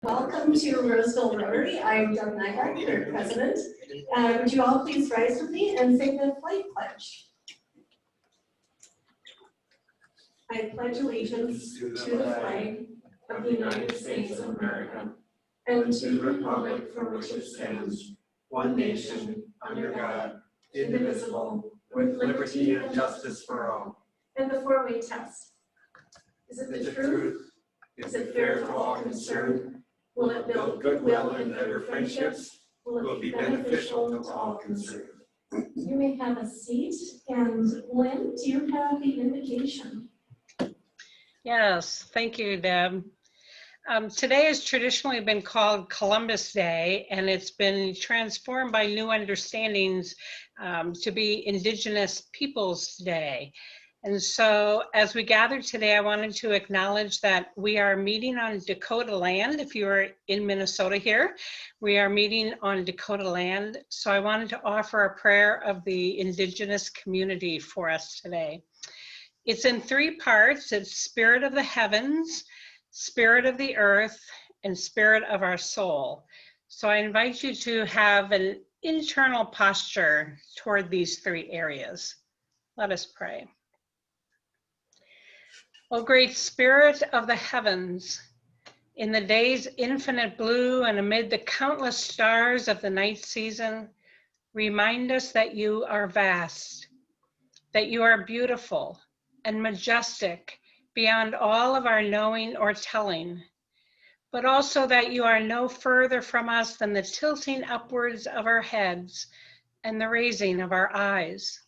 Welcome to Rsvl Rotary. I'm Deb Nygaard, your president. Would you all please rise with me and say the flag pledge? I pledge allegiance to the flag of the United States of America and to the republic for which it stands, one nation, under God, indivisible, with liberty and justice for all. And the four-way test. Is it the truth? Is it fair to all concerned? Will it build goodwill and better friendships? Will it be beneficial to all concerned? You may have a seat. And Lynn, do you have the invitation? Yes, thank you, Deb. Today has traditionally been called Columbus Day, and it's been transformed by new understandings to be Indigenous Peoples Day. And so as we gather today, I wanted to acknowledge that we are meeting on Dakota land. If you are in Minnesota here, we are meeting on Dakota land. So I wanted to offer a prayer of the Indigenous community for us today. It's in three parts. It's Spirit of the Heavens, Spirit of the Earth, and Spirit of our soul. So I invite you to have an internal posture toward these three areas. Let us pray. O great Spirit of the heavens, in the day's infinite blue and amid the countless stars of the night season, remind us that you are vast, that you are beautiful and majestic beyond all of our knowing or telling, but also that you are no further from us than the tilting upwards of our heads and the raising of our eyes.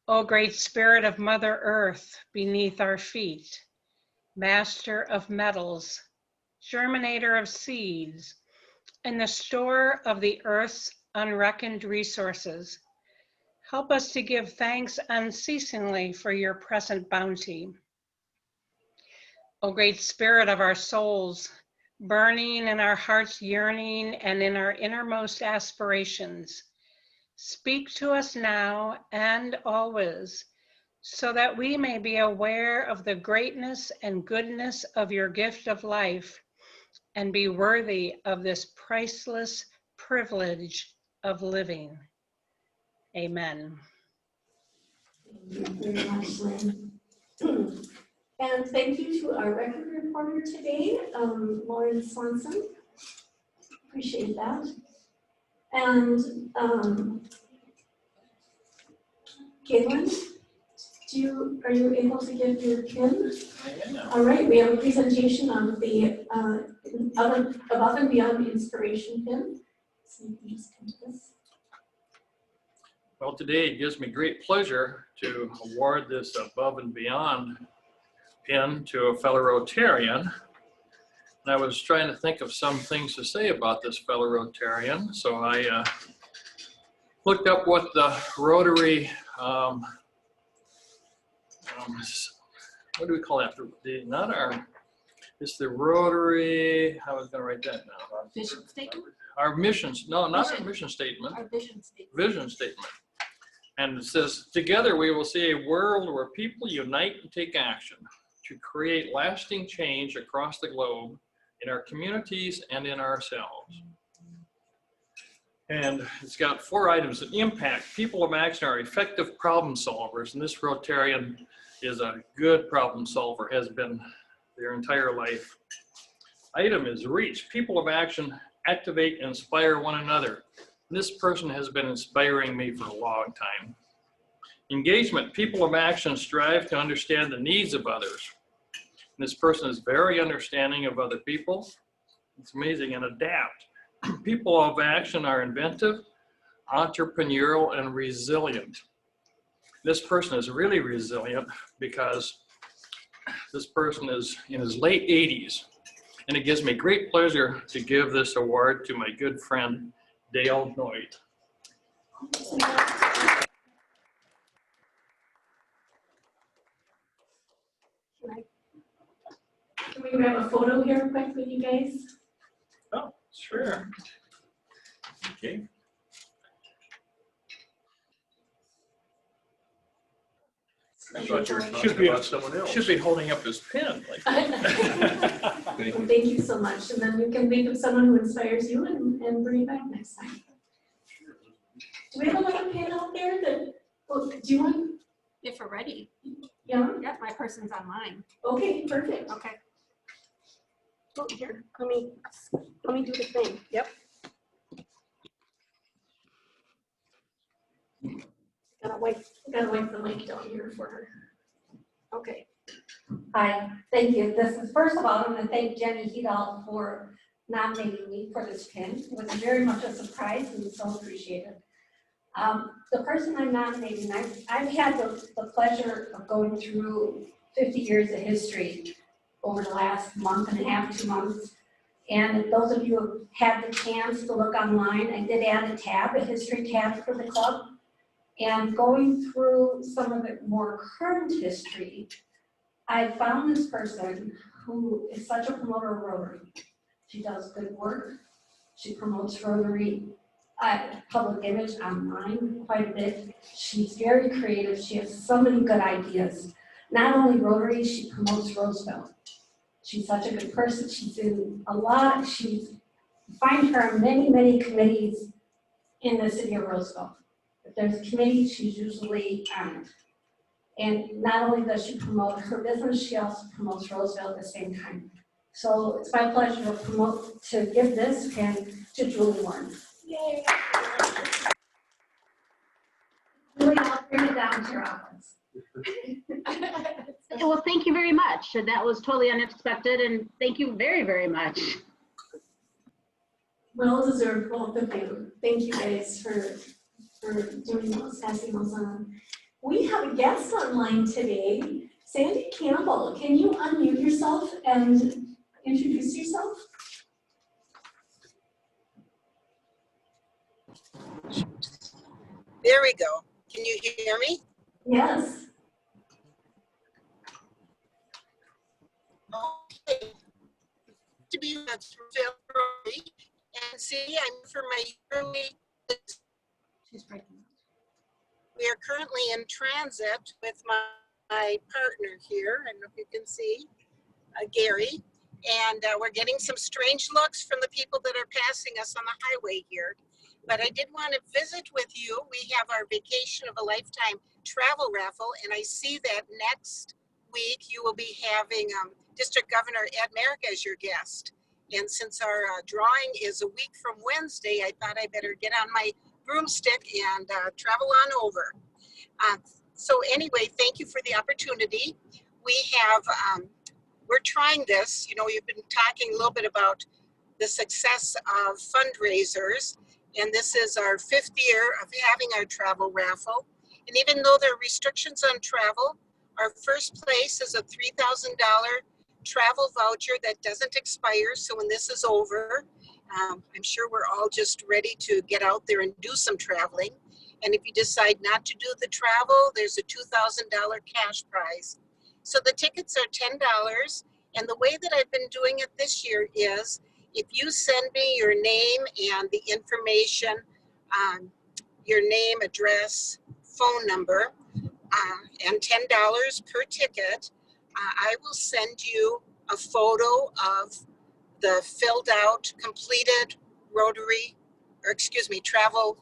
O great Spirit of Mother Earth beneath our feet, Master of metals, germinator of seeds, and the store of the earth's unreckoned resources, help us to give thanks unceasingly for your present bounty. O great Spirit of our souls, burning in our heart's yearning and in our innermost aspirations, speak to us now and always, so that we may be aware of the greatness and goodness of your gift of life and be worthy of this priceless privilege of living. Amen. Thank you very much, Lynn. And thank you to our record reporter today, Lauren Swanson. Appreciate that. And Galen, are you able to give your pin? I am. All right, we have a presentation of the Above and Beyond Inspiration pin. So you can just come to this. Well, today it gives me great pleasure to award this Above and Beyond pin to a fellow Rotarian. And I was trying to think of some things to say about this fellow Rotarian, so I looked up what the Rotary, what do we call that? It's the Rotary, I was going to write that down. Vision statement? Our missions, no, not Vision. our mission statement. Our vision statement. Vision statement. And it says, together we will see a world where people unite and take action to create lasting change across the globe in our communities and in ourselves. And it's got 4 items that impact. People of action are effective problem solvers, and this Rotarian is a good problem solver, has been their entire life. Item is reach. People of action activate and inspire one another. And this person has been inspiring me for a long time. Engagement. People of action strive to understand the needs of others. And this person is very understanding of other people. It's amazing. And adapt. People of action are inventive, entrepreneurial, and resilient. This person is really resilient because this person is in his late 80s. And it gives me great pleasure to give this award to my good friend, Dale Noit. Can we grab a photo here quick with you guys? Oh, sure. Okay. I thought you were Should talking be- about someone else. Should be holding up his pen. Like, Well, thank you so much, and then you can think of someone who inspires you and bring it back next time. Do we have another pen out there that, oh, do you want, If we're ready. yeah, Yep, my person's online. okay, perfect. Okay. Oh, here, let me do the thing. Yep. Gotta wipe the mic down here for her. Okay. Hi, thank you. This is, first of all, I want to thank Jenny Hedall for nominating me for this pin. It was very much a surprise and so appreciated. The person I'm nominating, I've had the pleasure of going through 50 years of history over the last month and a half, 2 months. And if those of you who have had the chance to look online, I did add a tab, a history tab for the club. And going through some of the more current history, I found this person who is such a promoter of Rotary. She does good work. She promotes Rotary public image online quite a bit. She's very creative. She has so many good ideas. Not only Rotary, she promotes Rsvl. She's such a good person. She's in a lot, you find her on many, many committees in the city of Rsvl. If there's a committee, she's usually on it. And not only does she promote her business, she also promotes Rsvl at the same time. So it's my pleasure to give this pin to Julie Warren. Yay. Julie, I'll bring it down to your office. Well, thank you very much. That was totally unexpected, and thank you very, very much. Well deserved, both of you. Thank you guys for doing those, passing those on. We have a guest online today, Sandy Campbell. Can you unmute yourself and introduce yourself? There we go. Can you hear me? Yes. Okay. To be with Rotary and see, I'm for my yearly. She's breaking. We are currently in transit with my partner here. I don't know if you can see, Gary. And we're getting some strange looks from the people that are passing us on the highway here. But I did want to visit with you. We have our Vacation of a Lifetime travel raffle, and I see that next week you will be having District Governor Ed Merrick as your guest. And since our drawing is a week from Wednesday, I thought I better get on my broomstick and travel on over. So anyway, thank you for the opportunity. We have, we're trying this. You know, you've been talking a little bit about the success of fundraisers. And this is our 5th year of having our travel raffle. And even though there are restrictions on travel, our first place is a $3,000 travel voucher that doesn't expire. So when this is over, I'm sure we're all just ready to get out there and do some traveling. And if you decide not to do the travel, there's a $2,000 cash prize. So the tickets are $10. And the way that I've been doing it this year is, if you send me your name and the information, your name, address, phone number, and $10 per ticket, I will send you a photo of the filled out, completed Rotary, or excuse me, travel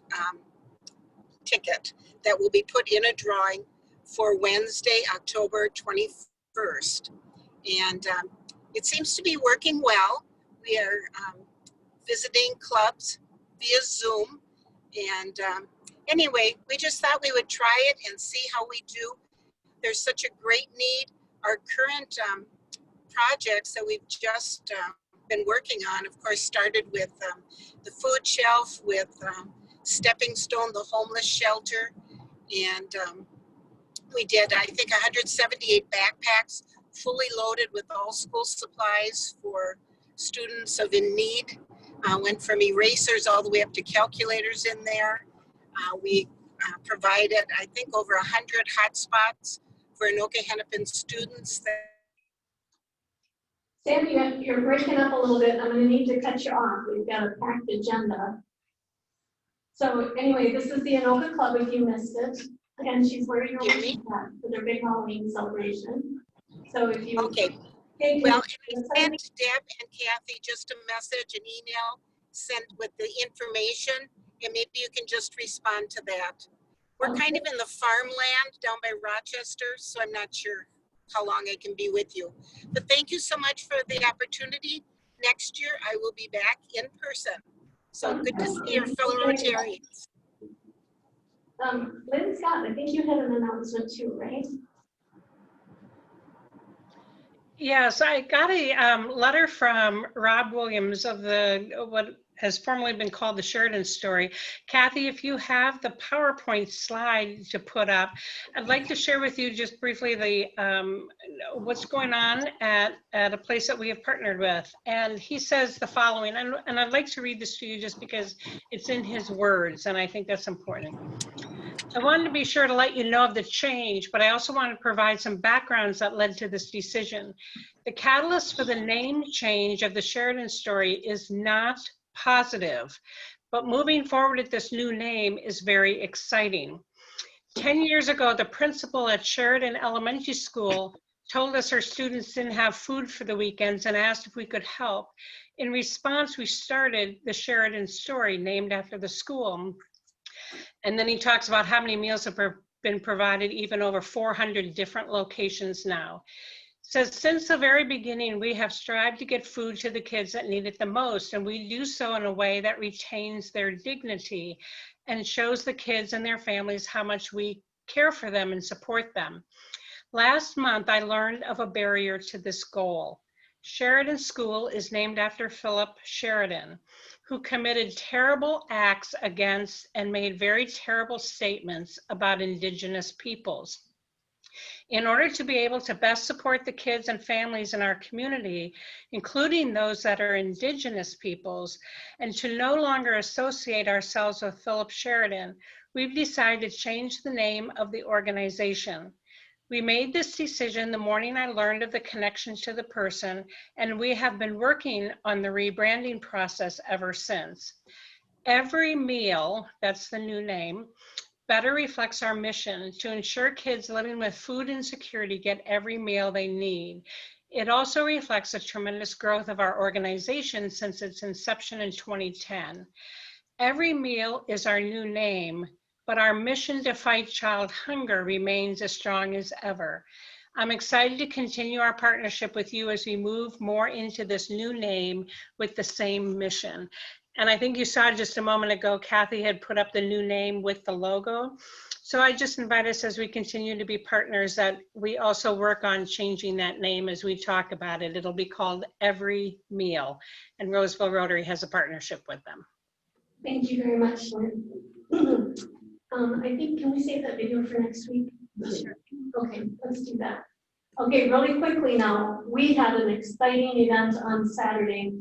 ticket that will be put in a drawing for Wednesday, October 21st. And it seems to be working well. We are visiting clubs via Zoom. And anyway, we just thought we would try it and see how we do. There's such a great need. Our current projects that we've just been working on, of course, started with the food shelf, with Stepping Stone, the homeless shelter. And we did, I think, 178 backpacks, fully loaded with all school supplies for students in need. Went from erasers all the way up to calculators in there. We provided, I think, over 100 hotspots for Anoka Hennepin students. Sandy, you're breaking up a little bit. I'm going to need to cut you off. We've got a packed agenda. So anyway, this is the Anoka Club if you missed it. Again, she's wearing her Hear me? hat for their big Halloween celebration. So if you. Okay, Hey, well, can and I sent Deb and Kathy just a message, an email sent with the information, and maybe you can just respond to that. We're kind of in the farmland down by Rochester, so I'm not sure how long I can be with you. But thank you so much for the opportunity. Next year, I will be back in person. So good to see your fellow Rotarians. Lynn Scott, I think you had an announcement too, right? Yes, I got a letter from Rob Williams of what has formerly been called the Sheridan Story. Kathy, if you have the PowerPoint slide to put up, I'd like to share with you just briefly the what's going on at a place that we have partnered with. And he says the following, and I'd like to read this to you just because it's in his words, and I think that's important. I wanted to be sure to let you know of the change, but I also wanted to provide some backgrounds that led to this decision. The catalyst for the name change of the Sheridan Story is not positive, but moving forward with this new name is very exciting. 10 years ago, the principal at Sheridan Elementary School told us her students didn't have food for the weekends and asked if we could help. In response, we started the Sheridan Story, named after the school. And then he talks about how many meals have been provided, even over 400 different locations now. Says, since the very beginning, we have strived to get food to the kids that need it the most, and we do so in a way that retains their dignity and shows the kids and their families how much we care for them and support them. Last month, I learned of a barrier to this goal. Sheridan School is named after Philip Sheridan, who committed terrible acts against and made very terrible statements about Indigenous peoples. In order to be able to best support the kids and families in our community, including those that are Indigenous peoples, and to no longer associate ourselves with Philip Sheridan, we've decided to change the name of the organization. We made this decision the morning I learned of the connection to the person, and we have been working on the rebranding process ever since. Every meal, that's the new name, better reflects our mission to ensure kids living with food insecurity get every meal they need. It also reflects the tremendous growth of our organization since its inception in 2010. Every meal is our new name, but our mission to fight child hunger remains as strong as ever. I'm excited to continue our partnership with you as we move more into this new name with the same mission. And I think you saw just a moment ago, Kathy had put up the new name with the logo. So I just invite us as we continue to be partners that we also work on changing that name as we talk about it. It'll be called Every Meal, and Roseville Rotary has a partnership with them. Thank you very much, Lynn. I think, can we save that video for next week? Sure. Okay, let's do that. Okay, really quickly now, we had an exciting event on Saturday,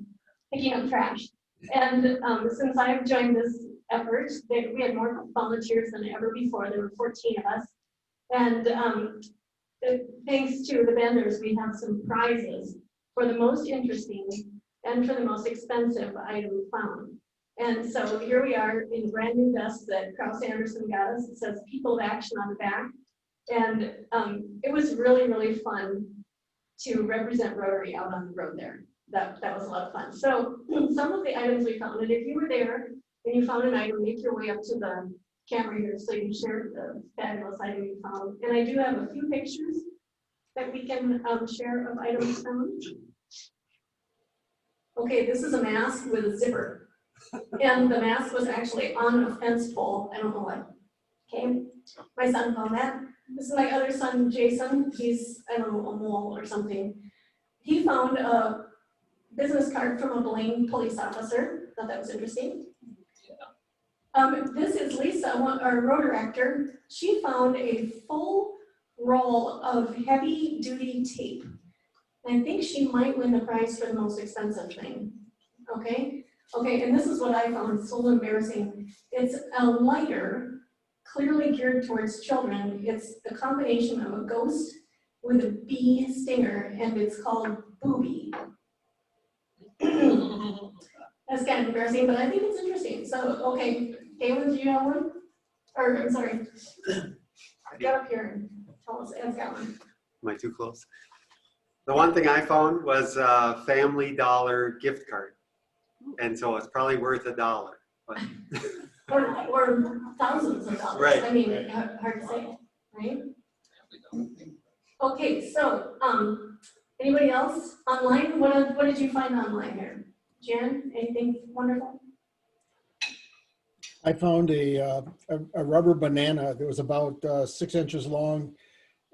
picking up trash. And since I've joined this effort, we had more volunteers than ever before. There were 14 of us. And thanks to the vendors, we have some prizes for the most interesting and for the most expensive item found. And so here we are in brand new vests that Kraus Anderson got us. It says People of Action on the back. And it was really, really fun to represent Rotary out on the road there. That was a lot of fun. So some of the items we found, and if you were there and you found an item, make your way up to the camera here so you can share the fabulous item you found. And I do have a few pictures that we can share of items found. Okay, this is a mask with a zipper. And the mask was actually on a fence pole. I don't know what. Okay, my son found that. This is my other son, Jason. He's, I don't know, a mole or something. He found a business card from a Blaine police officer. Thought that was interesting. This is Lisa, our road director. She found a full roll of heavy duty tape. I think she might win the prize for the most expensive thing. Okay, and this is what I found. It's so embarrassing. It's a lighter, clearly geared towards children. It's a combination of a ghost with a bee stinger, and it's called Booby. That's kind of embarrassing, but I think it's interesting. So, okay, Galen, do you have one? Or, I'm sorry. get up here and tell us, Ed's got one. Am I too close? The one thing I found was a Family Dollar gift card. And so it's probably worth $1. But Or thousands of dollars. Right. I mean, hard to say, right? Okay, so, anybody else online? What did you find online here? Jan, anything wonderful? I found a rubber banana that was about 6 inches long,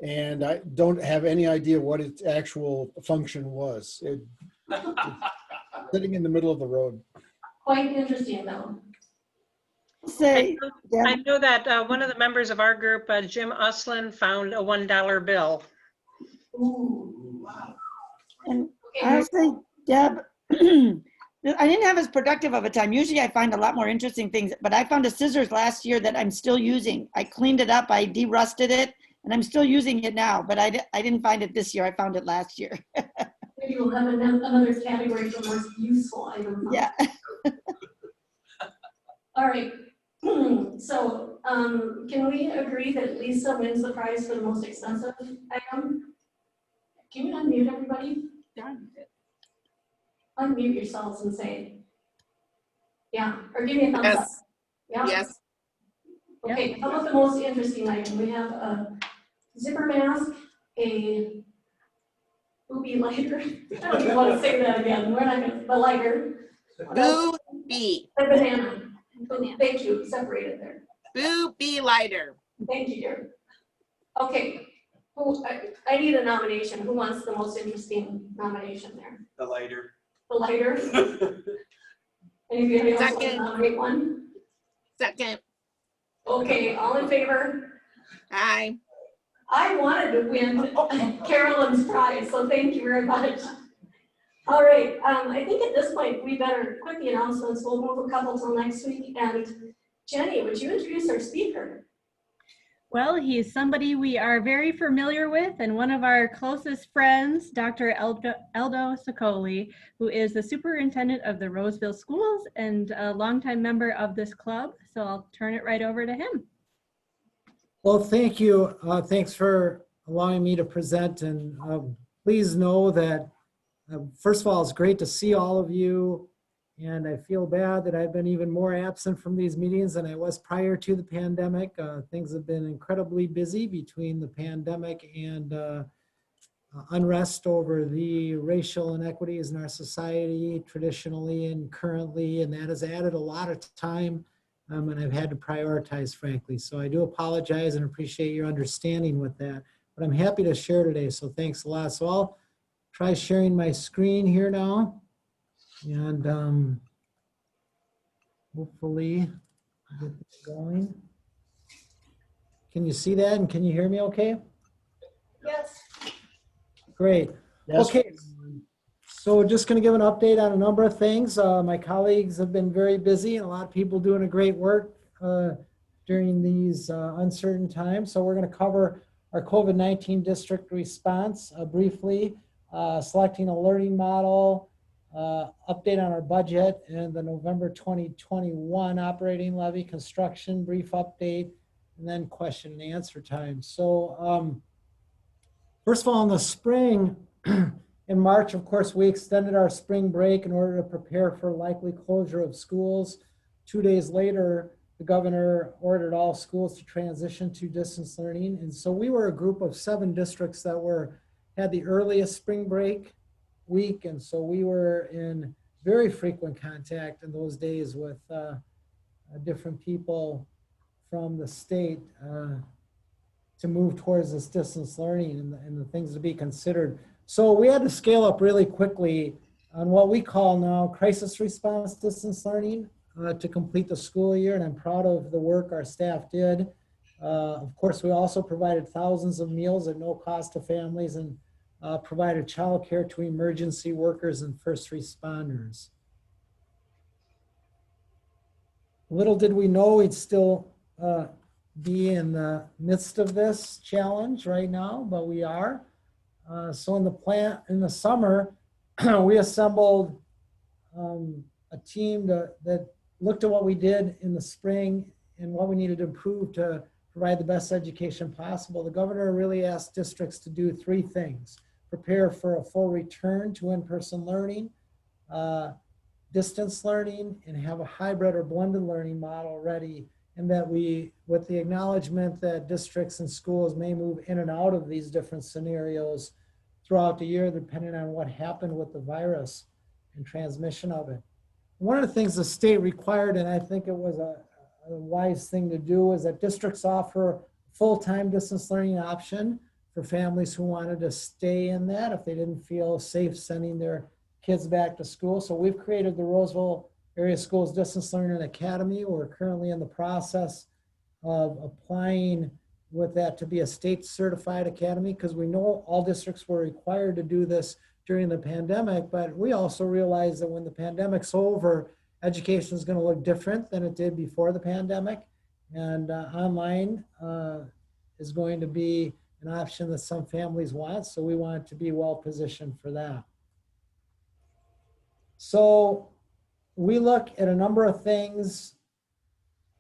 and I don't have any idea what its actual function was. Sitting in the middle of the road. Quite interesting though. Say, I know that one of the members of our group, Jim Uslin, found a $1 bill. Ooh, wow. and Okay, honestly, Deb, I didn't have as productive of a time. Usually I find a lot more interesting things, but I found a scissors last year that I'm still using. I cleaned it up, I de-rusted it, and I'm still using it now, but I didn't find it this year. I found it last year. maybe we'll have another category for most useful items. Yeah. All right. So, can we agree that Lisa wins the prize for the most expensive item? Can you unmute everybody? Unmute yourselves and say, yeah, or give me a thumbs up. Yes. Yeah. Yes. Okay, how about the most interesting item? We have a zipper mask, a booby lighter. I don't even want to say that again. We're not gonna, the lighter. Boo-bee. A banana. Thank you, separated there. Boo-bee lighter. Thank you, dear. Okay, I need a nomination. Who wants the most interesting nomination there? the lighter. The lighter? Anybody else want to Second. nominate one? Second. Okay, all in favor? Aye. I wanted to win Carolyn's prize, so thank you very much. All right, I think at this point, we better quit the announcements. We'll move a couple till next week. And Jenny, would you introduce our speaker? Well, he is somebody we are very familiar with and one of our closest friends, Dr. Aldo Sicoli, who is the superintendent of the Roseville Schools and a longtime member of this club. So I'll turn it right over to him. Well, thank you. Thanks for allowing me to present. And please know that, first of all, it's great to see all of you. And I feel bad that I've been even more absent from these meetings than I was prior to the pandemic. Things have been incredibly busy between the pandemic and unrest over the racial inequities in our society traditionally and currently. And that has added a lot of time. And I've had to prioritize, frankly. So I do apologize and appreciate your understanding with that. But I'm happy to share today, so thanks a lot. So I'll try sharing my screen here now. And hopefully get this going. Can you see that and can you hear me okay? Yes. Great. Yes. Okay. So just going to give an update on a number of things. My colleagues have been very busy and a lot of people doing a great work during these uncertain times. So we're going to cover our COVID-19 district response briefly, selecting a learning model, update on our budget, and the November 2021 operating levy construction brief update, and then question and answer time. So first of all, in the spring, in March, of course, we extended our spring break in order to prepare for likely closure of schools. 2 days later, the governor ordered all schools to transition to distance learning. And so we were a group of 7 districts that had the earliest spring break week. And so we were in very frequent contact in those days with different people from the state to move towards this distance learning and the things to be considered. So we had to scale up really quickly on what we call now crisis response distance learning to complete the school year. And I'm proud of the work our staff did. Of course, we also provided thousands of meals at no cost to families and provided childcare to emergency workers and first responders. Little did we know we'd still be in the midst of this challenge right now, but we are. So in the summer, we assembled a team that looked at what we did in the spring and what we needed to improve to provide the best education possible, the governor really asked districts to do three things: prepare for a full return to in-person learning, distance learning, and have a hybrid or blended learning model ready. And that we, with the acknowledgement that districts and schools may move in and out of these different scenarios throughout the year, depending on what happened with the virus and transmission of it. One of the things the state required, and I think it was a wise thing to do, is that districts offer full-time distance learning option for families who wanted to stay in that if they didn't feel safe sending their kids back to school. So we've created the Roseville Area Schools Distance Learning Academy. We're currently in the process of applying with that to be a state certified academy, because we know all districts were required to do this during the pandemic, but we also realize that when the pandemic's over, education is going to look different than it did before the pandemic, and online is going to be an option that some families want, so we want to be well positioned for that. So we look at a number of things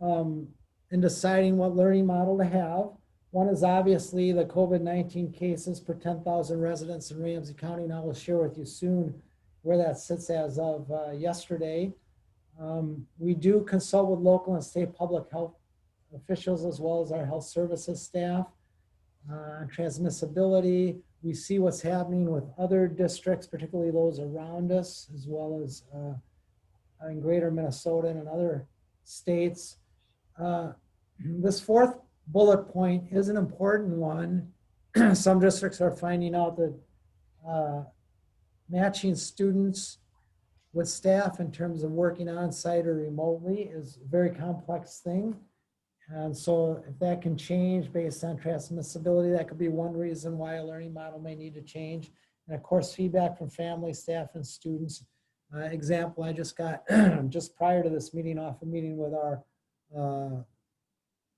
in deciding what learning model to have. One is obviously the COVID-19 cases per 10,000 residents in Ramsey County, and I will share with you soon where that sits as of yesterday. We do consult with local and state public health officials as well as our health services staff on transmissibility. We see what's happening with other districts, particularly those around us, as well as in greater Minnesota and in other states. This fourth bullet point is an important one. Some districts are finding out that matching students with staff in terms of working on site or remotely is a very complex thing. And so if that can change based on transmissibility, that could be one reason why a learning model may need to change. And of course, feedback from family, staff, and students. Example, I just got, just prior to this meeting, off a meeting with our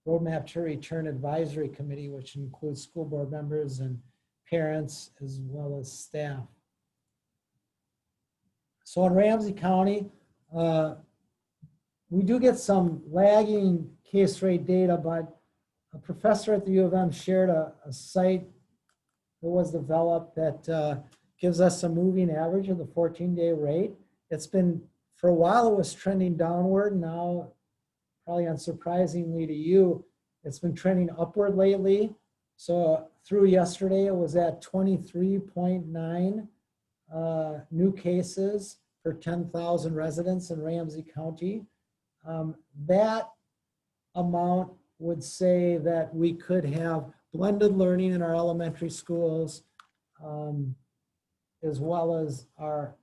Roadmap to Return Advisory Committee, which includes school board members and parents as well as staff. So in Ramsey County, we do get some lagging case rate data, but a professor at the U of M shared a site that was developed that gives us a moving average of the 14-day rate. It's been, for a while it was trending downward. Now, probably unsurprisingly to you, it's been trending upward lately. So through yesterday, it was at 23.9 new cases per 10,000 residents in Ramsey County. That amount would say that we could have blended learning in our elementary schools, as well as our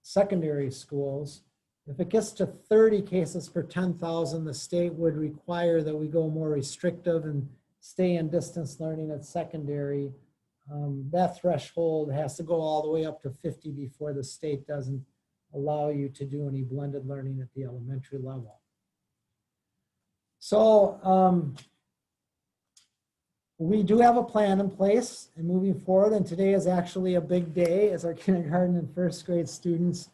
secondary schools. If it gets to 30 cases per 10,000, the state would require that we go more restrictive and stay in distance learning at secondary. That threshold has to go all the way up to 50 before the state doesn't allow you to do any blended learning at the elementary level. So we do have a plan in place and moving forward, and today is actually a big day as our kindergarten and first grade students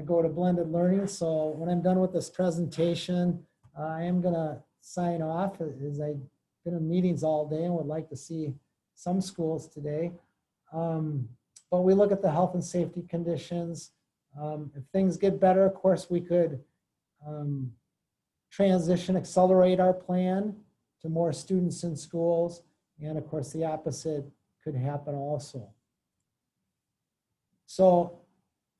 go to blended learning. So when I'm done with this presentation, I am gonna sign off, as I've been in meetings all day and would like to see some schools today. But we look at the health and safety conditions. If things get better, of course, we could transition, accelerate our plan to more students in schools. And of course, the opposite could happen also. So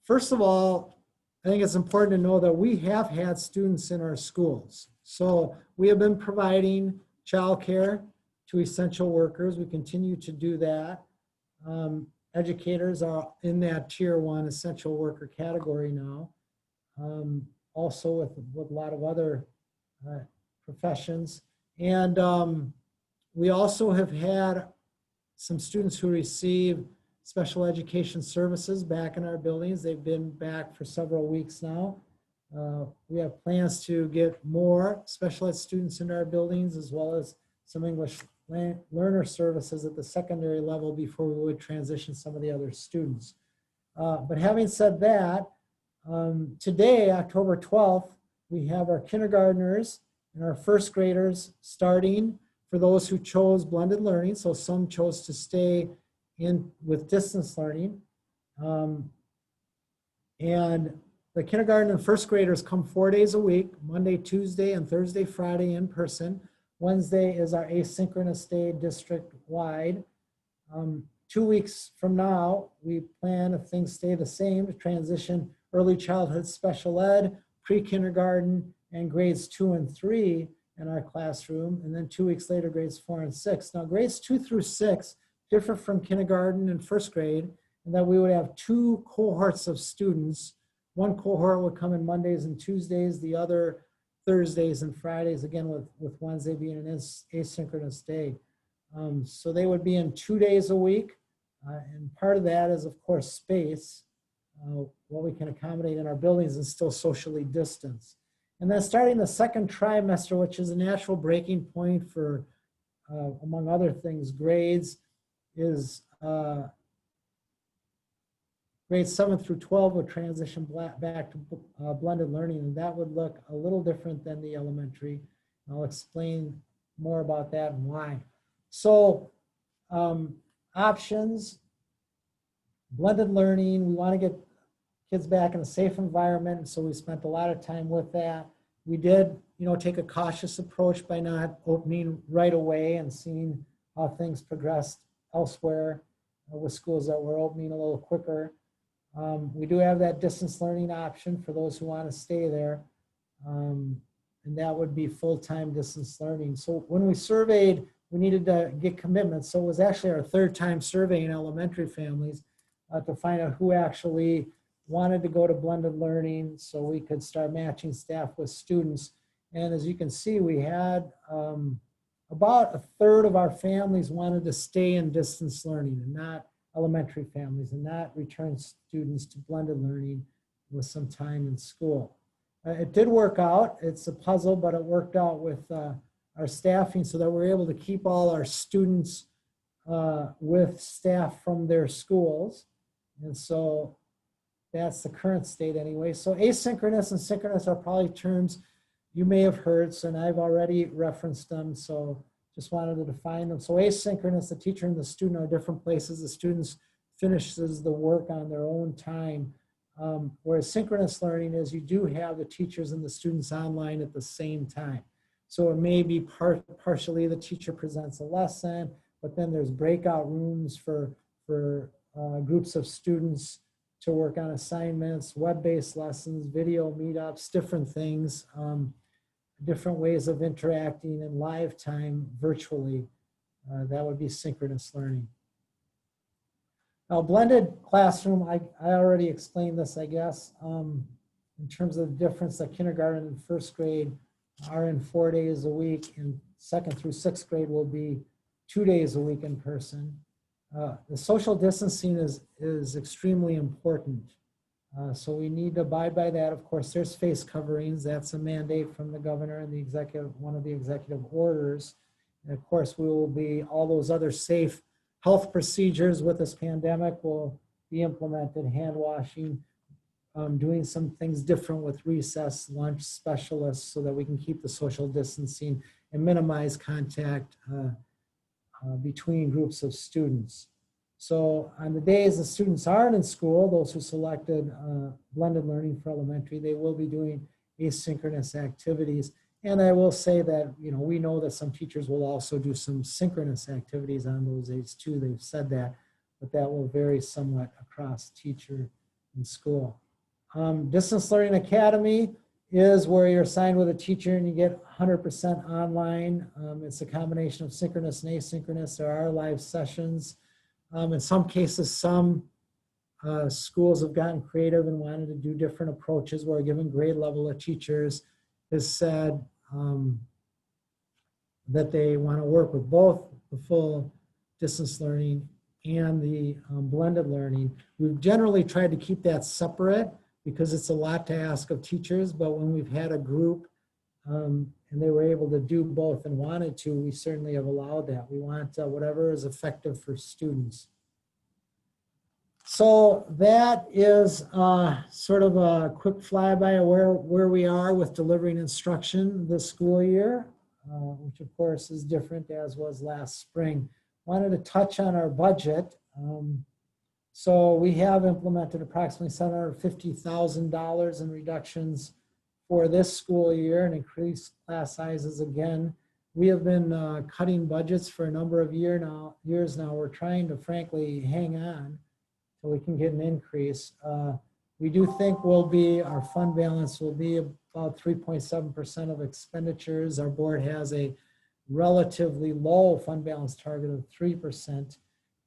first of all, I think it's important to know that we have had students in our schools. So we have been providing childcare to essential workers. We continue to do that. Educators are in that tier 1 essential worker category now. Also with a lot of other professions. And we also have had some students who receive special education services back in our buildings. They've been back for several weeks now. We have plans to get more special ed students in our buildings, as well as some English learner services at the secondary level before we would transition some of the other students. But having said that, today, October 12th, we have our kindergartners and our first graders starting for those who chose blended learning. So some chose to stay in with distance learning. And the kindergarten and first graders come 4 days a week, Monday, Tuesday, and Thursday, Friday in person. Wednesday is our asynchronous day district-wide. 2 weeks from now, we plan, if things stay the same, to transition early childhood special ed, pre-kindergarten, and grades 2 and 3 in our classroom. And then 2 weeks later, grades 4 and 6. Now, grades 2 through 6 differ from kindergarten and first grade in that we would have 2 cohorts of students. One cohort would come in Mondays and Tuesdays, the other Thursdays and Fridays, again with Wednesday being an asynchronous day. So they would be in 2 days a week. And part of that is, of course, space, what we can accommodate in our buildings and still socially distance. And then starting the second trimester, which is a natural breaking point for, among other things, grades, is grades 7 through 12 would transition back to blended learning, and that would look a little different than the elementary. I'll explain more about that and why. So options, blended learning, we want to get kids back in a safe environment, so we spent a lot of time with that. We did, take a cautious approach by not opening right away and seeing how things progressed elsewhere with schools that were opening a little quicker. We do have that distance learning option for those who want to stay there. And that would be full-time distance learning. So when we surveyed, we needed to get commitments. So it was actually our 3rd time surveying elementary families to find out who actually wanted to go to blended learning so we could start matching staff with students. And as you can see, we had about 1/3 of our families wanted to stay in distance learning and not elementary families and not return students to blended learning with some time in school. It did work out. It's a puzzle, but it worked out with our staffing so that we're able to keep all our students with staff from their schools. And so that's the current state anyway. So asynchronous and synchronous are probably terms you may have heard, so, and I've already referenced them, so just wanted to define them. So asynchronous, the teacher and the student are different places. The students finishes the work on their own time. Whereas synchronous learning is you do have the teachers and the students online at the same time. So it may be partially the teacher presents a lesson, but then there's breakout rooms for groups of students to work on assignments, web-based lessons, video meetups, different things, different ways of interacting in live time virtually. That would be synchronous learning. Now, blended classroom, I already explained this, I guess, in terms of the difference that kindergarten and first grade are in 4 days a week, and 2nd through 6th grade will be 2 days a week in person. The social distancing is extremely important. So we need to abide by that. Of course, there's face coverings. That's a mandate from the governor and the one of the executive orders. And of course, we will be, all those other safe health procedures with this pandemic will be implemented, hand washing, doing some things different with recess, lunch specialists so that we can keep the social distancing and minimize contact between groups of students. So on the days the students aren't in school, those who selected blended learning for elementary, they will be doing asynchronous activities. And I will say that, we know that some teachers will also do some synchronous activities on those days too. They've said that, but that will vary somewhat across teacher and school. Distance Learning Academy is where you're assigned with a teacher and you get 100% online. It's a combination of synchronous and asynchronous. There are live sessions. In some cases, some schools have gotten creative and wanted to do different approaches where a given grade level of teachers has said that they want to work with both the full distance learning and the blended learning. We've generally tried to keep that separate because it's a lot to ask of teachers, but when we've had a group and they were able to do both and wanted to, we certainly have allowed that. We want whatever is effective for students. So that is sort of a quick flyby of where we are with delivering instruction this school year. which of course is different as was last spring. Wanted to touch on our budget. So we have implemented approximately $750,000 in reductions for this school year and increased class sizes again. We have been cutting budgets for a number of years now. We're trying to frankly hang on so we can get an increase. We do think our fund balance will be about 3.7% of expenditures. Our board has a relatively low fund balance target of 3%.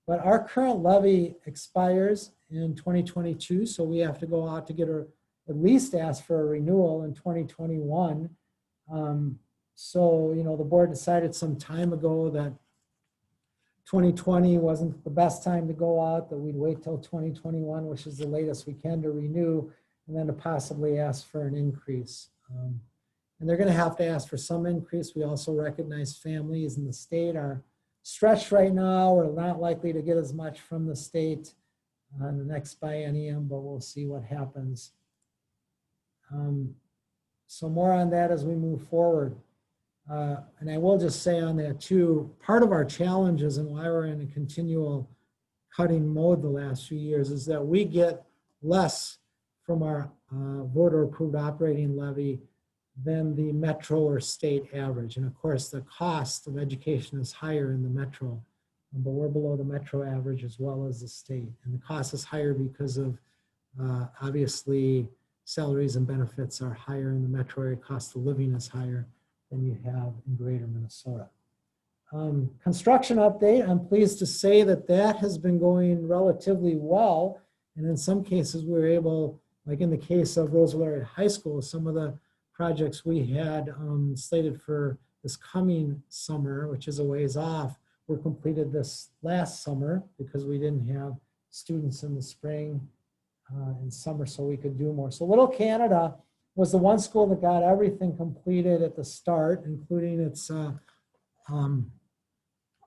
But our current levy expires in 2022, so we have to go out to get at least ask for a renewal in 2021. So, the board decided some time ago that 2020 wasn't the best time to go out, that we'd wait till 2021, which is the latest we can to renew, and then to possibly ask for an increase. And they're going to have to ask for some increase. We also recognize families in the state are stretched right now. We're not likely to get as much from the state on the next biennium, but we'll see what happens. So more on that as we move forward. And I will just say on that too, part of our challenges and why we're in a continual cutting mode the last few years is that we get less from our voter approved operating levy than the metro or state average. And of course, the cost of education is higher in the metro, but we're below the metro average as well as the state. And the cost is higher because of obviously salaries and benefits are higher in the metro area, cost of living is higher than you have in greater Minnesota. Construction update, I'm pleased to say that has been going relatively well. And in some cases, we were able, like in the case of Roseville Area High School, some of the projects we had slated for this coming summer, which is a ways off, were completed this last summer because we didn't have students in the spring and summer, so we could do more. So Little Canada was the one school that got everything completed at the start, including its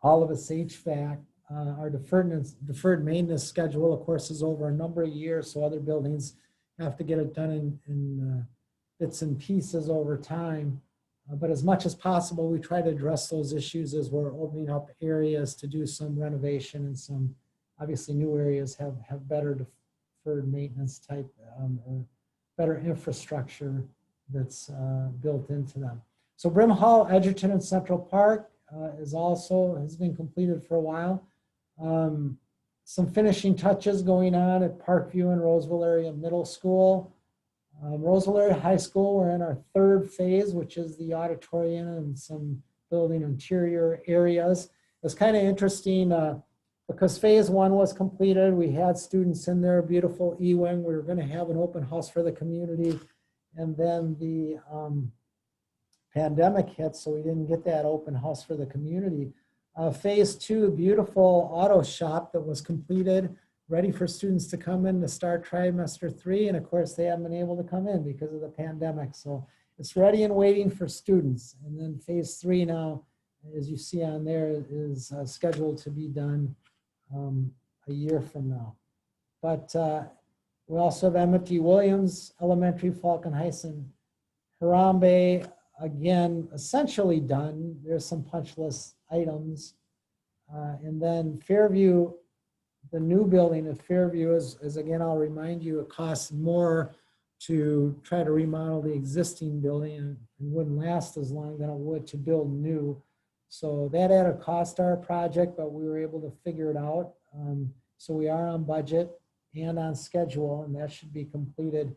all of its HVAC. Our deferred maintenance schedule, of course, is over a number of years, so other buildings have to get it done in bits and pieces over time. But as much as possible, we try to address those issues as we're opening up areas to do some renovation, and some obviously new areas have better deferred maintenance type or better infrastructure that's built into them. So Brim Hall, Edgerton, and Central Park has been completed for a while. Some finishing touches going on at Parkview and Roseville Area Middle School. Roseville Area High School, we're in our third phase, which is the auditorium and some building interior areas. It's kind of interesting because phase one was completed. We had students in there, beautiful E-wing. We were going to have an open house for the community. And then the pandemic hit, so we didn't get that open house for the community. Phase two, beautiful auto shop that was completed, ready for students to come in to start trimester 3. And of course, they haven't been able to come in because of the pandemic. So it's ready and waiting for students. And then phase 3 now, as you see on there, is scheduled to be done a year from now. But we also have Emmett Williams Elementary, Falcon Heights, and Harambe, again, essentially done. There's some punch list items. And then Fairview, the new building at Fairview is again, I'll remind you, it costs more to try to remodel the existing building and wouldn't last as long than it would to build new. So that added cost to our project, but we were able to figure it out. So we are on budget and on schedule, and that should be completed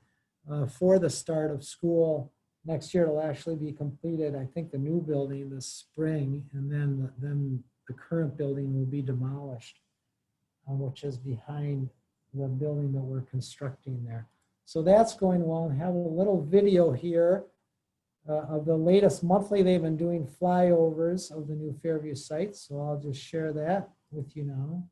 for the start of school. Next year it'll actually be completed, I think, the new building this spring, and then the current building will be demolished, which is behind the building that we're constructing there. So that's going well. And have a little video here of the latest monthly. They've been doing flyovers of the new Fairview site. So I'll just share that with you now.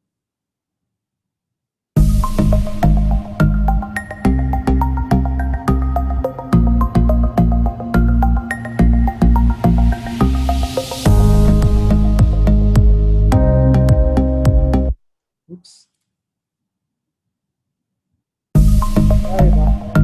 Oops. Sorry about that.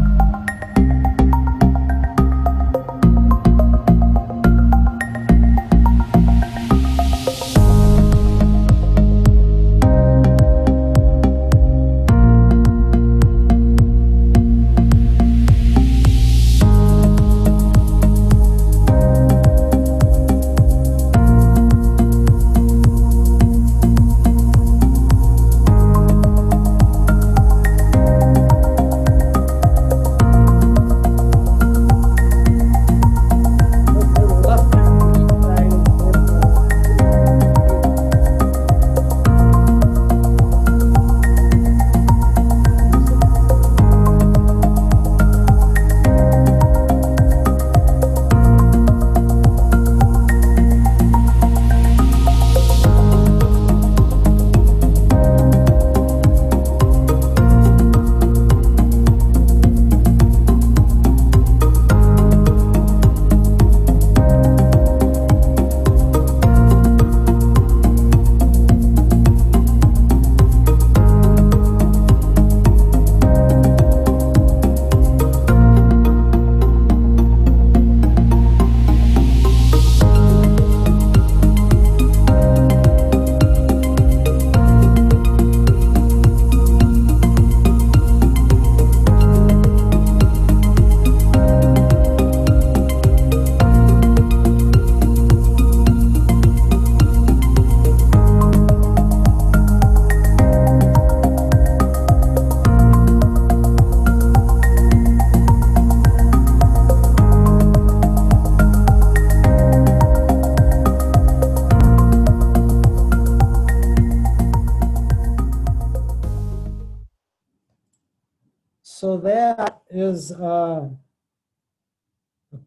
is a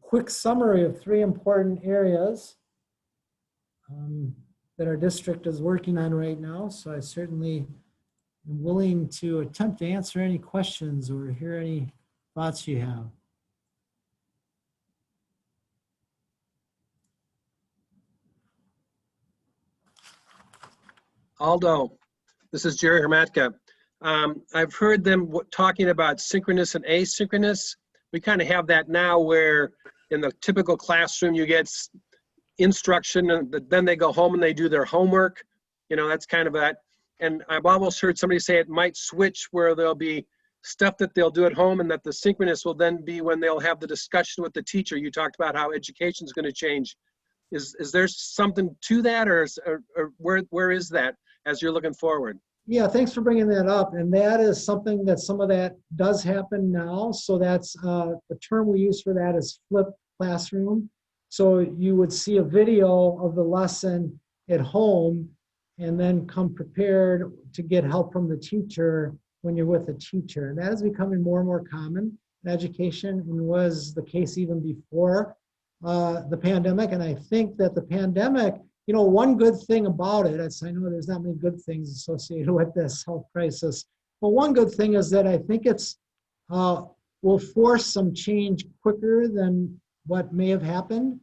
quick summary of 3 important areas that our district is working on right now. So I certainly am willing to attempt to answer any questions or hear any thoughts you have. Aldo, this is Jerry Hermatka. I've heard them talking about synchronous and asynchronous. We kind of have that now where in the typical classroom you get instruction and then they go home and they do their homework. You know, that's kind of that. And I've almost heard somebody say it might switch where there'll be stuff that they'll do at home and that the synchronous will then be when they'll have the discussion with the teacher. You talked about how education is going to change. Is there something to that or where is that as you're looking forward? Yeah, thanks for bringing that up. And that is something that some of that does happen now. So that's the term we use for that is flipped classroom. So you would see a video of the lesson at home and then come prepared to get help from the teacher when you're with a teacher. And that is becoming more and more common in education and was the case even before the pandemic. And I think that the pandemic, you know, one good thing about it, I know there's not many good things associated with this health crisis, but one good thing is that I think it's will force some change quicker than what may have happened.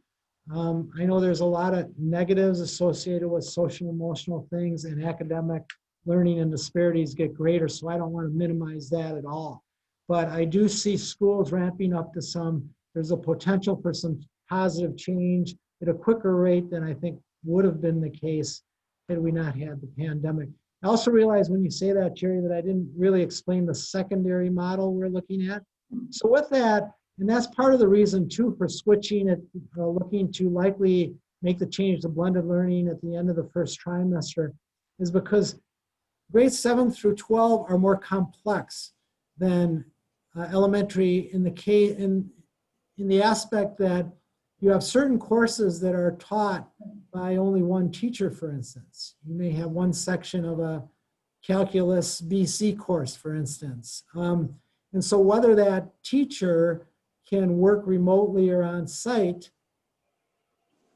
I know there's a lot of negatives associated with social emotional things and academic learning and disparities get greater, so I don't want to minimize that at all. But I do see schools ramping up to there's a potential for some positive change at a quicker rate than I think would have been the case had we not had the pandemic. I also realize when you say that, Jerry, that I didn't really explain the secondary model we're looking at. So with that, and that's part of the reason too for switching it, looking to likely make the change to blended learning at the end of the first trimester, is because grades 7 through 12 are more complex than elementary in the aspect that you have certain courses that are taught by only one teacher, for instance. You may have one section of a calculus BC course, for instance. And so whether that teacher can work remotely or on site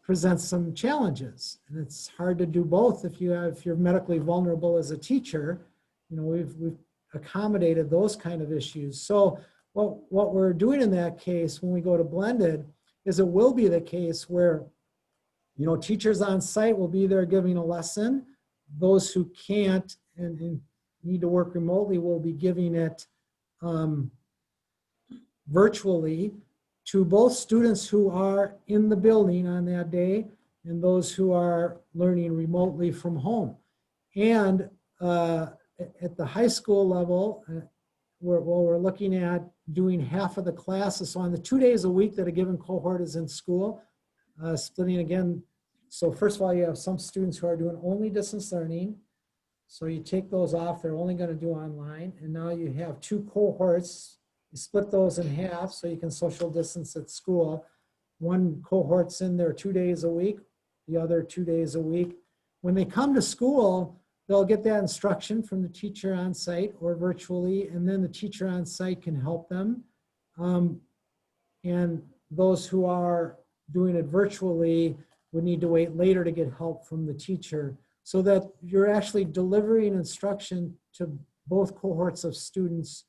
presents some challenges. And it's hard to do both if you're medically vulnerable as a teacher. You know, we've accommodated those kind of issues. So what we're doing in that case when we go to blended is it will be the case where, you know, teachers on site will be there giving a lesson. Those who can't and need to work remotely will be giving it virtually to both students who are in the building on that day and those who are learning remotely from home. And at the high school level, we're looking at doing half of the classes. So on the 2 days a week that a given cohort is in school, splitting again. So first of all, you have some students who are doing only distance learning. So you take those off, they're only going to do online. And now you have 2 cohorts. You split those in half so you can social distance at school. One cohort's in there 2 days a week, the other 2 days a week. When they come to school, they'll get that instruction from the teacher on site or virtually, and then the teacher on site can help them. And those who are doing it virtually would need to wait later to get help from the teacher, so that you're actually delivering instruction to both cohorts of students,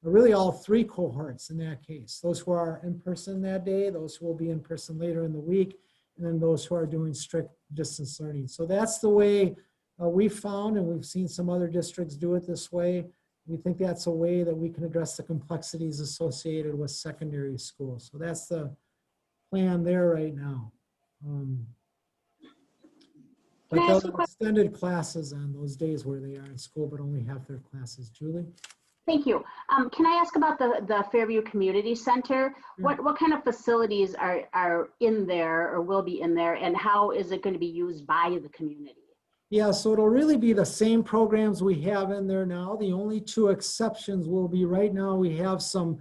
or really all 3 cohorts in that case. Those who are in person that day, those who will be in person later in the week, and then those who are doing strict distance learning. So that's the way we've found, and we've seen some other districts do it this way. We think that's a way that we can address the complexities associated with secondary school. So that's the plan there right now. But they'll have extended classes on those days where they are in school, but only half their classes. Julie? Thank you. Can I ask about the Fairview Community Center? What kind of facilities are in there or will be in there, and how is it going to be used by the community? Yeah, so it'll really be the same programs we have in there now. The only 2 exceptions will be right now we have some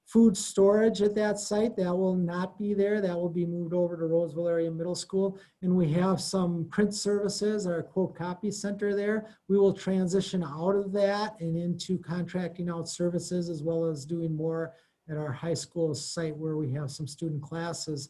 food storage at that site. That will not be there. That will be moved over to Roseville Area Middle School. And we have some print services, our quote copy center there. We will transition out of that and into contracting out services as well as doing more at our high school site where we have some student classes.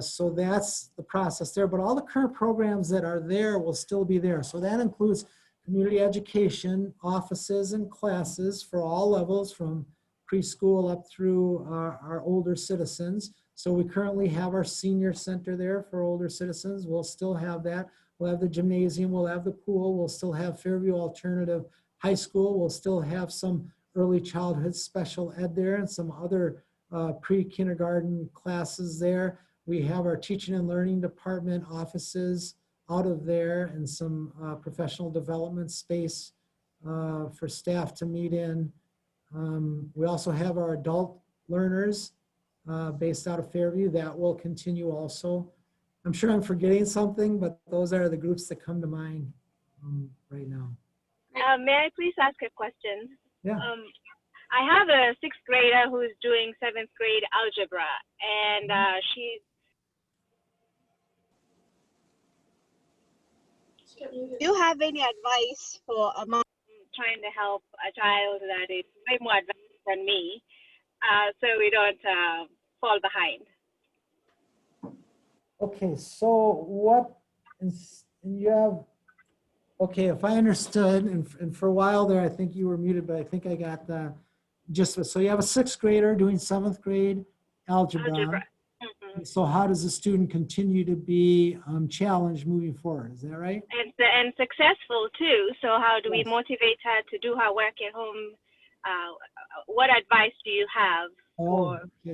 So that's the process there, but all the current programs that are there will still be there. So that includes community education, offices and classes for all levels from preschool up through our older citizens. So we currently have our senior center there for older citizens. We'll still have that. We'll have the gymnasium, we'll have the pool, we'll still have Fairview Alternative High School. We'll still have some early childhood special ed there and some other pre-kindergarten classes there. We have our teaching and learning department offices out of there and some professional development space for staff to meet in. We also have our adult learners based out of Fairview. That will continue also. I'm sure I'm forgetting something, but those are the groups that come to mind right now. May I please ask a question? Yeah. I have a 6th grader who's doing 7th grade algebra, and she's. Do you have any advice for a mom trying to help a child that is way more advanced than me, so we don't fall behind? Okay, so what is, and you have, okay, if I understood, and for a while there, I think you were muted, but I think I got the gist of it. So you have a 6th grader doing 7th grade algebra. Mm-hmm. So how does the student continue to be challenged moving forward? Is that right? And successful too. So how do we Yes. motivate her to do her work at home? What advice do you have for us? Yeah.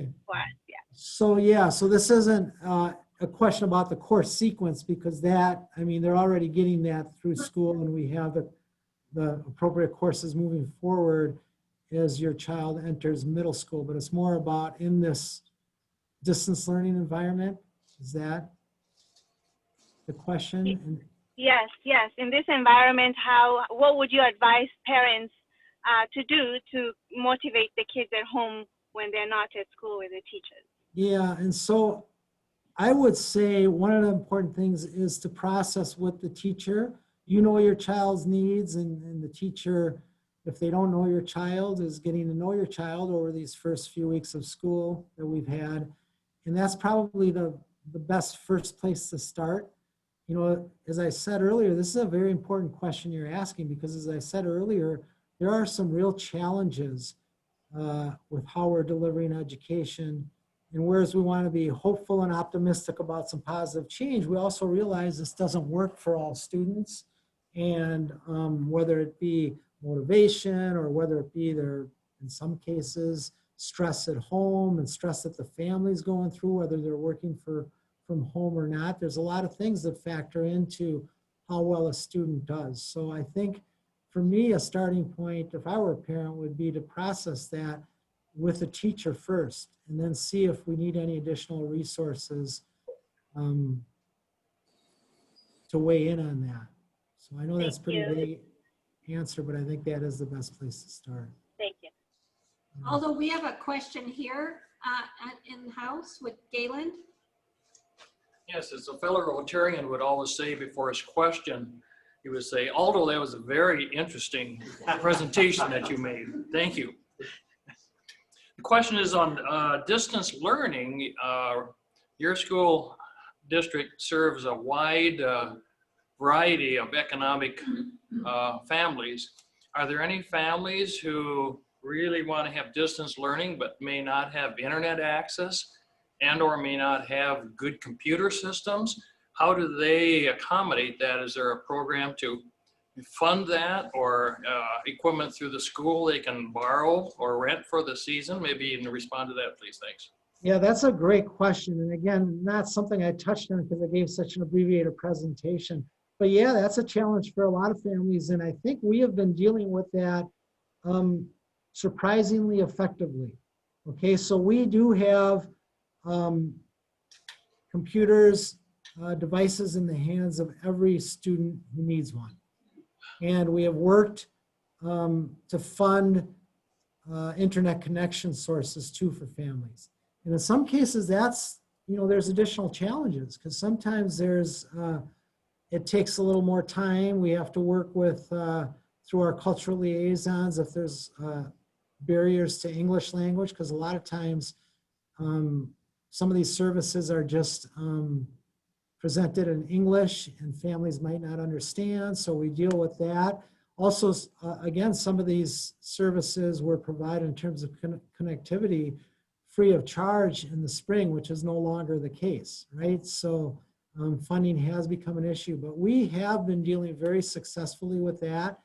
So yeah, so this isn't a question about the course sequence because that, I mean, they're already getting that through school and we have the appropriate courses moving forward as your child enters middle school, but it's more about in this distance learning environment. Is that the question? Yes, yes. In this environment, what would you advise parents to do to motivate the kids at home when they're not at school with the teachers? Yeah, and so I would say one of the important things is to process with the teacher. You know your child's needs, and the teacher, if they don't know your child, is getting to know your child over these first few weeks of school that we've had. And that's probably the best first place to start. You know, as I said earlier, this is a very important question you're asking because as I said earlier, there are some real challenges with how we're delivering education. And whereas we want to be hopeful and optimistic about some positive change, we also realize this doesn't work for all students. And whether it be motivation or whether it be their, in some cases, stress at home and stress that the family's going through, whether they're working from home or not, there's a lot of things that factor into how well a student does. So I think for me, a starting point, if I were a parent, would be to process that with a teacher first, and then see if we need any additional resources to weigh in on that. So I know that's pretty vague answer, but I think that is the best place to start. Thank you. Although we have a question here in-house with Galen. Yes, as a fellow Rotarian would always say before his question, he would say, Aldo, that was a very interesting presentation that you made. Thank you. The question is on distance learning. Your school district serves a wide variety of economic families. Are there any families who really want to have distance learning but may not have internet access and or may not have good computer systems? How do they accommodate that? Is there a program to fund that or equipment through the school they can borrow or rent for the season? Maybe you can respond to that, please. Thanks. Yeah, that's a great question. And again, not something I touched on because I gave such an abbreviated presentation. But yeah, that's a challenge for a lot of families. And I think we have been dealing with that surprisingly effectively. Okay, so we do have computers, devices in the hands of every student who needs one. And we have worked to fund internet connection sources too for families. And in some cases that's, you know, there's additional challenges because sometimes there's, it takes a little more time. We have to work with, through our cultural liaisons, if there's barriers to English language, because a lot of times some of these services are just presented in English and families might not understand, so we deal with that. Also, again, some of these services were provided in terms of connectivity free of charge in the spring, which is no longer the case, right? So funding has become an issue, but we have been dealing very successfully with that.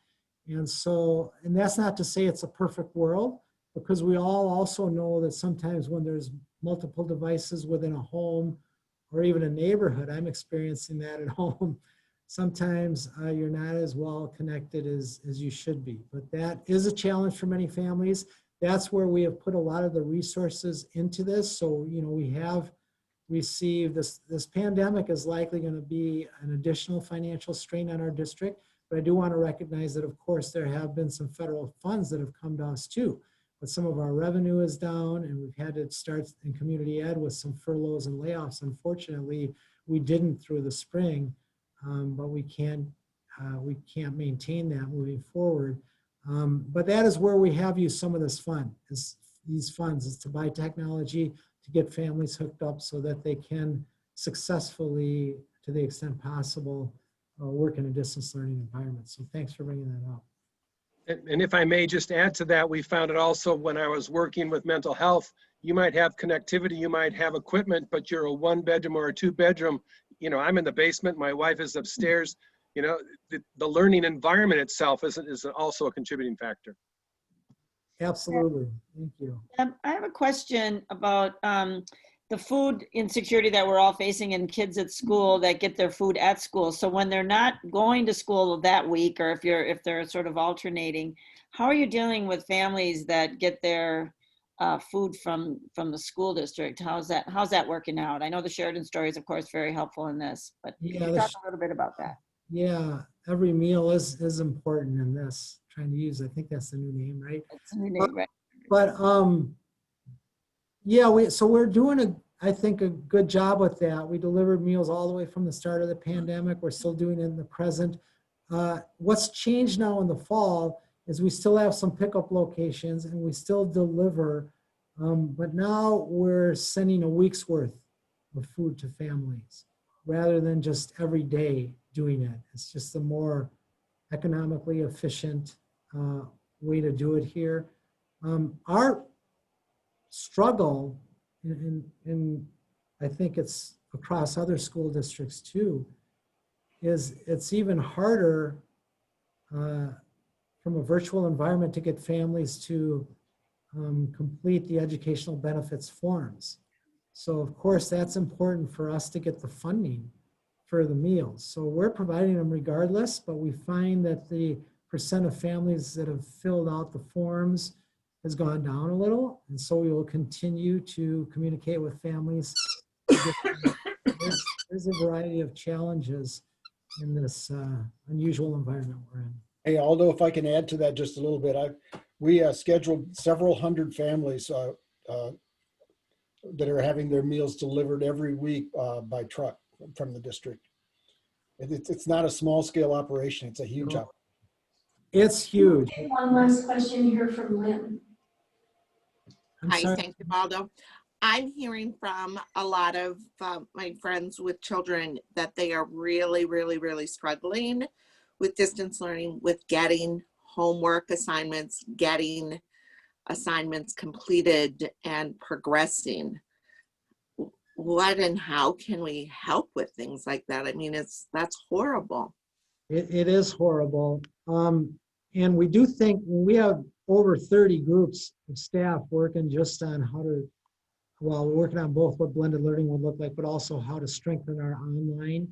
And so, and that's not to say it's a perfect world, because we all also know that sometimes when there's multiple devices within a home or even a neighborhood, I'm experiencing that at home, sometimes you're not as well connected as you should be. But that is a challenge for many families. That's where we have put a lot of the resources into this. So, you know, we have received this pandemic is likely going to be an additional financial strain on our district. But I do want to recognize that, of course, there have been some federal funds that have come to us too. But some of our revenue is down, and we've had to start in community ed with some furloughs and layoffs. Unfortunately, we didn't through the spring, but we can't maintain that moving forward. But that is where we have used some of this fund. These funds is to buy technology to get families hooked up so that they can successfully, to the extent possible, work in a distance learning environment. So thanks for bringing that up. And if I may just add to that, we found it also when I was working with mental health, you might have connectivity, you might have equipment, but you're a 1-bedroom or a 2-bedroom. You know, I'm in the basement, my wife is upstairs. You know, the learning environment itself is also a contributing factor. Absolutely. Thank you. I have a question about the food insecurity that we're all facing in kids at school that get their food at school. So when they're not going to school that week, or if they're sort of alternating, how are you dealing with families that get their food from the school district? How's that working out? I know the Sheridan story is, of course, very helpful in this, but can you talk a little bit about that? Yeah, every meal is important in this. Trying to use, I think that's the new name, right? That's the new name, right? But yeah, we're doing I think a good job with that. We delivered meals all the way from the start of the pandemic. We're still doing it in the present. What's changed now in the fall is we still have some pickup locations and we still deliver, but now we're sending a week's worth of food to families rather than just every day doing it. It's just a more economically efficient way to do it here. Our struggle, and I think it's across other school districts too, is it's even harder from a virtual environment to get families to complete the educational benefits forms. So of course that's important for us to get the funding for the meals. So we're providing them regardless, but we find that the percent of families that have filled out the forms has gone down a little. And so we will continue to communicate with families. There's a variety of challenges in this unusual environment we're in. Hey, Aldo, if I can add to that just a little bit, we scheduled several hundred families that are having their meals delivered every week by truck from the district. It's not a small scale operation, it's a huge operation. It's huge. Okay, one last question here from Lynn. Hi, thank you, Aldo. I'm hearing from a lot of my friends with children that they are really, really, really struggling with distance learning, with getting homework assignments, getting assignments completed and progressing. What and how can we help with things like that? I mean, that's horrible. It is horrible. And we do think we have over 30 groups of staff working just on how to, well, we're working on both what blended learning would look like, but also how to strengthen our online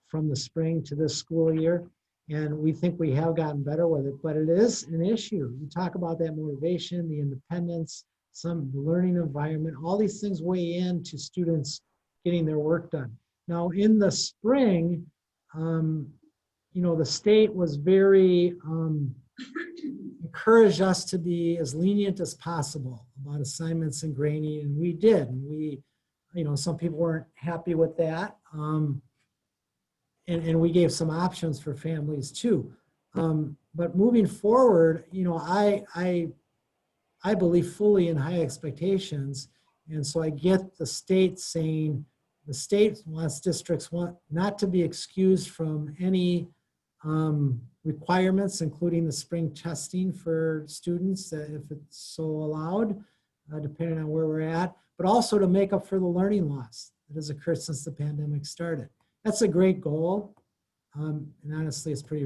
from the spring to this school year. And we think we have gotten better with it, but it is an issue. You talk about that motivation, the independence, the learning environment, all these things weigh into students getting their work done. Now in the spring, you know, the state was very, encouraged us to be as lenient as possible about assignments and grading, and we did. And we, you know, some people weren't happy with that. And we gave some options for families too. But moving forward, you know, I I believe, fully in high expectations. And so I get the state saying, the state wants districts want not to be excused from any requirements, including the spring testing for students, if it's so allowed, depending on where we're at, but also to make up for the learning loss that has occurred since the pandemic started. That's a great goal. And honestly, it's pretty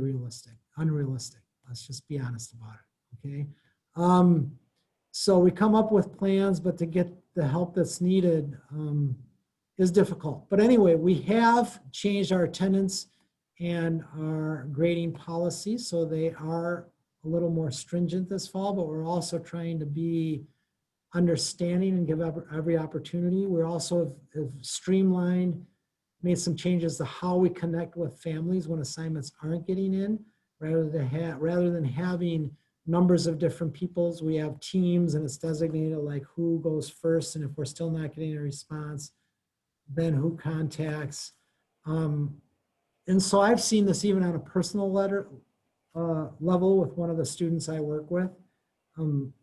unrealistic. Let's just be honest about it, okay? So we come up with plans, but to get the help that's needed is difficult. But anyway, we have changed our attendance and our grading policy, so they are a little more stringent this fall, but we're also trying to be understanding and give every opportunity. We're also have streamlined, made some changes to how we connect with families when assignments aren't getting in, rather than having numbers of different peoples, we have teams and it's designated like who goes first, and if we're still not getting a response, then who contacts. And so I've seen this even on a personal level with one of the students I work with.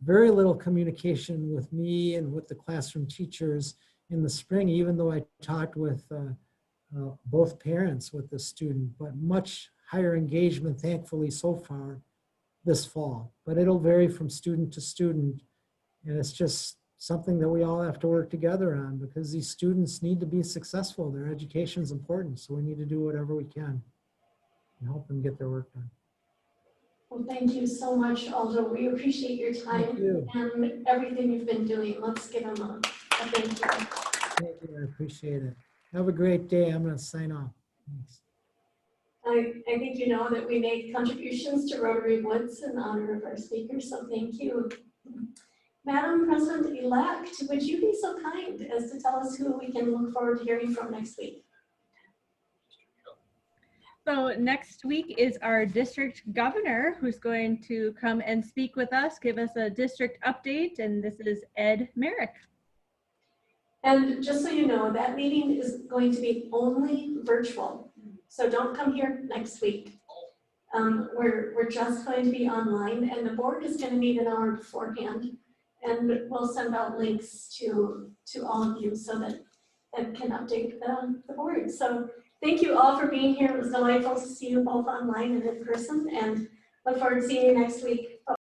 Very little communication with me and with the classroom teachers in the spring, even though I talked with both parents with the student, but much higher engagement, thankfully, so far this fall. But it'll vary from student to student. And it's just something that we all have to work together on, because these students need to be successful. Their education is important. So we need to do whatever we can and help them get their work done. Well, thank you so much, Aldo. We appreciate your time and everything you've been doing. Let's give them a thank you. Thank you, I appreciate it. Have a great day. I'm going to sign off. Thanks. I think you know that we made contributions to Rotary Woods in honor of our speaker, so thank you. Madam President-elect, would you be so kind as to tell us who we can look forward to hearing from next week? So next week is our district governor, who's going to come and speak with us, give us a district update, and this is Ed Merrick. And just so you know, that meeting is going to be only virtual. So don't come here next week. We're just going to be online, and the board is going to meet an hour beforehand, and we'll send out links to all of you so that can update the board. So thank you all for being here. It was delightful to see you both online and in person, and look forward to seeing you next week.